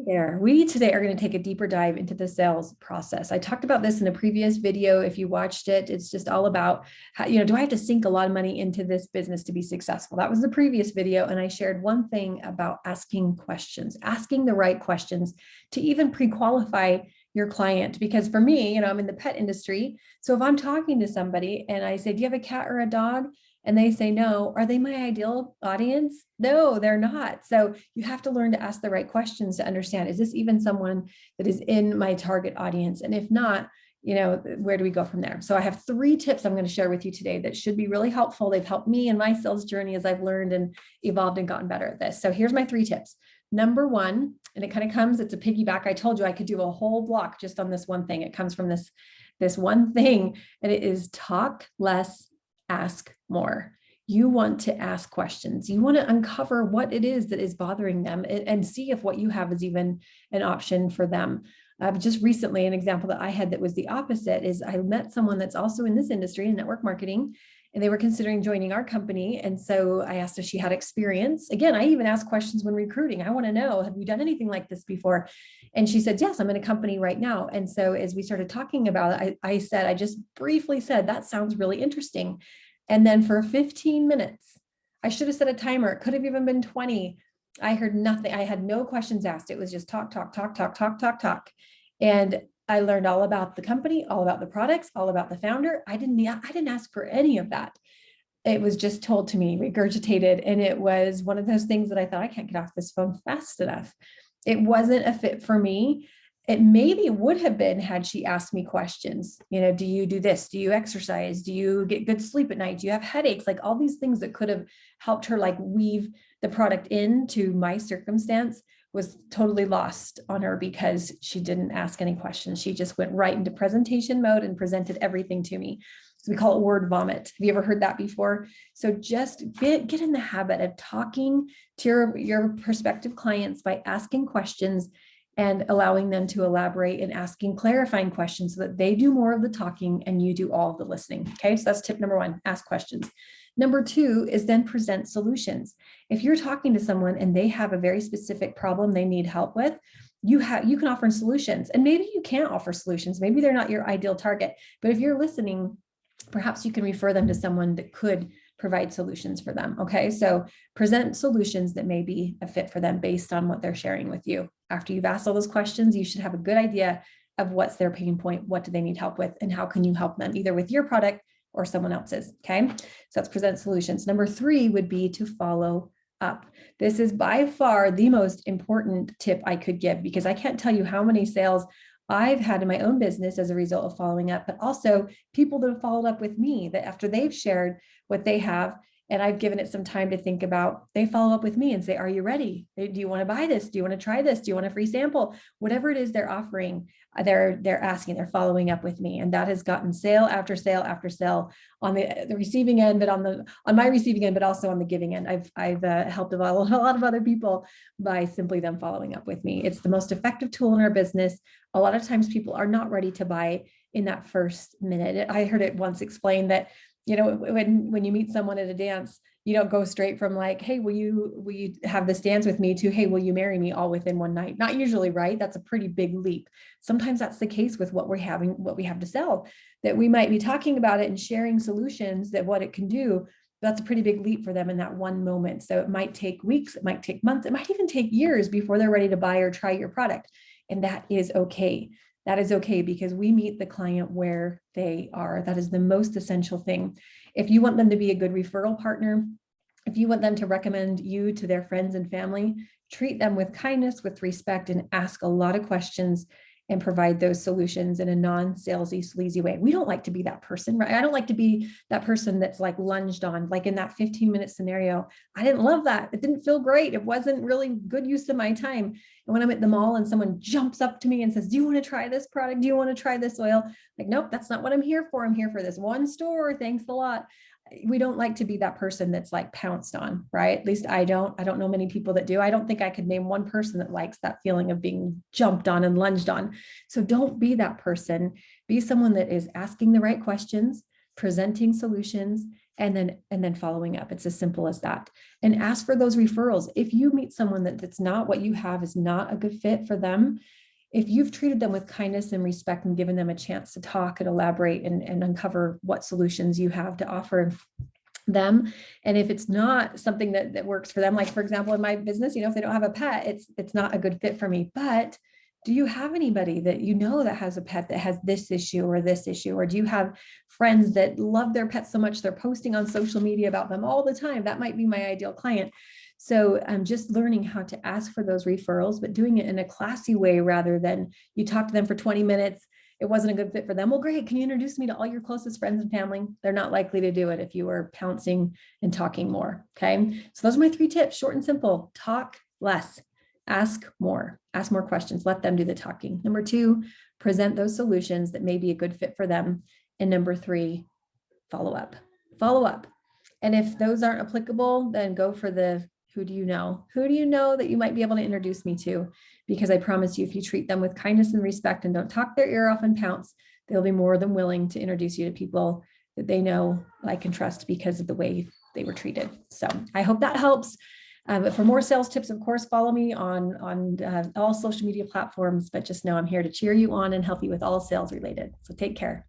there. We today are going to take a deeper dive into the sales process. I talked about this in a previous video. If you watched it, it's just all about how, do I have to sink a lot of money into this business to be successful? That was the previous video. And I shared one thing about asking questions, asking the right questions to even pre-qualify your client. Because for me, I'm in the pet industry. So if I'm talking to somebody and I say, do you have a cat or a dog? And they say no, are they my ideal audience? No, they're not. So you have to learn to ask the right questions to understand, is this even someone that is in my target audience? And if not, where do we go from there? So I have 3 tips I'm going to share with you today that should be really helpful. They've helped me in my sales journey as I've learned and evolved and gotten better at this. So here's my 3 tips. Number 1, and it kind of it's a piggyback. I told you I could do a whole block just on this one thing. It comes from this one thing, and it is talk less, ask more. You want to ask questions. You want to uncover what it is that is bothering them and see if what you have is even an option for them. Just recently, an example that I had that was the opposite is I met someone that's also in this industry in network marketing, and they were considering joining our company. And so I asked if she had experience. Again, I even ask questions when recruiting. I want to know, have you done anything like this before? And she said, yes, I'm in a company right now. And so as we started talking about it, I just briefly said, that sounds really interesting. And then for 15 minutes, I should have set a timer. It could have even been 20. I heard nothing. I had no questions asked. It was just talk, talk, talk, talk, talk, talk, talk. And I learned all about the company, all about the products, all about the founder. I didn't ask for any of that. It was just told to me, regurgitated. And it was one of those things that I thought, I can't get off this phone fast enough. It wasn't a fit for me. It maybe would have been had she asked me questions. Do you do this? Do you exercise? Do you get good sleep at night? Do you have headaches? Like all these things that could have helped her weave the product into my circumstance was totally lost on her because she didn't ask any questions. She just went right into presentation mode and presented everything to me. So we call it word vomit. Have you ever heard that before? So just get in the habit of talking to your prospective clients by asking questions and allowing them to elaborate and asking clarifying questions so that they do more of the talking and you do all of the listening. Okay, so that's tip number 1, ask questions. Number 2 is then present solutions. If you're talking to someone and they have a very specific problem they need help with, you can offer solutions. And maybe you can't offer solutions. Maybe they're not your ideal target. But if you're listening, perhaps you can refer them to someone that could provide solutions for them. Okay, so present solutions that may be a fit for them based on what they're sharing with you. After you've asked all those questions, you should have a good idea of what's their pain point, what do they need help with, and how can you help them either with your product or someone else's. Okay, so that's present solutions. Number 3 would be to follow up. This is by far the most important tip I could give because I can't tell you how many sales I've had in my own business as a result of following up, but also people that have followed up with me that after they've shared what they have and I've given it some time to think about, they follow up with me and say, are you ready? Do you want to buy this? Do you want to try this? Do you want a free sample? Whatever it is they're offering, they're asking, they're following up with me. And that has gotten sale after sale after sale on the receiving end, but on my receiving end, but also on the giving end. I've helped a lot of other people by simply them following up with me. It's the most effective tool in our business. A lot of times people are not ready to buy in that first minute. I heard it once explained that, when you meet someone at a dance, you don't go straight from hey, will you have this dance with me to, hey, will you marry me, all within one night? Not usually, right? That's a pretty big leap. Sometimes that's the case with what we have to sell, that we might be talking about it and sharing solutions that what it can do. That's a pretty big leap for them in that one moment. So it might take weeks, it might take months, it might even take years before they're ready to buy or try your product. And that is okay. That is okay because we meet the client where they are. That is the most essential thing. If you want them to be a good referral partner, if you want them to recommend you to their friends and family, treat them with kindness, with respect, and ask a lot of questions and provide those solutions in a non-salesy, sleazy way. We don't like to be that person, right? I don't like to be that person that's lunged on, in that 15-minute scenario. I didn't love that. It didn't feel great. It wasn't really good use of my time. And when I'm at the mall and someone jumps up to me and says, do you want to try this product? Do you want to try this oil? Nope, that's not what I'm here for. I'm here for this one store. Thanks a lot. We don't like to be that person that's pounced on, right? At least I don't know many people that do. I don't think I could name one person that likes that feeling of being jumped on and lunged on. So don't be that person. Be someone that is asking the right questions, presenting solutions, and then following up. It's as simple as that. And ask for those referrals. If you meet someone that's not what you have, is not a good fit for them, if you've treated them with kindness and respect and given them a chance to talk and elaborate and uncover what solutions you have to offer them, and if it's not something that works for them, like for example, in my business, if they don't have a pet, it's not a good fit for me. But do you have anybody that that has a pet that has this issue or this issue? Or do you have friends that love their pets so much they're posting on social media about them all the time? That might be my ideal client. So I'm just learning how to ask for those referrals, but doing it in a classy way rather than you talk to them for 20 minutes. It wasn't a good fit for them. Well, great. Can you introduce me to all your closest friends and family? They're not likely to do it if you are pouncing and talking more. Okay. So those are my 3 tips, short and simple. Talk less, ask more questions, let them do the talking. Number 2, present those solutions that may be a good fit for them. And number 3, follow up. And if those aren't applicable, then go for the who do you know that you might be able to introduce me to? Because I promise you, if you treat them with kindness and respect and don't talk their ear off and pounce, they'll be more than willing to introduce you to people that they know, like, and trust because of the way they were treated. So I hope that helps. But for more sales tips, of course, follow me on all social media platforms, but just know I'm here to cheer you on and help you with all sales related. So take care.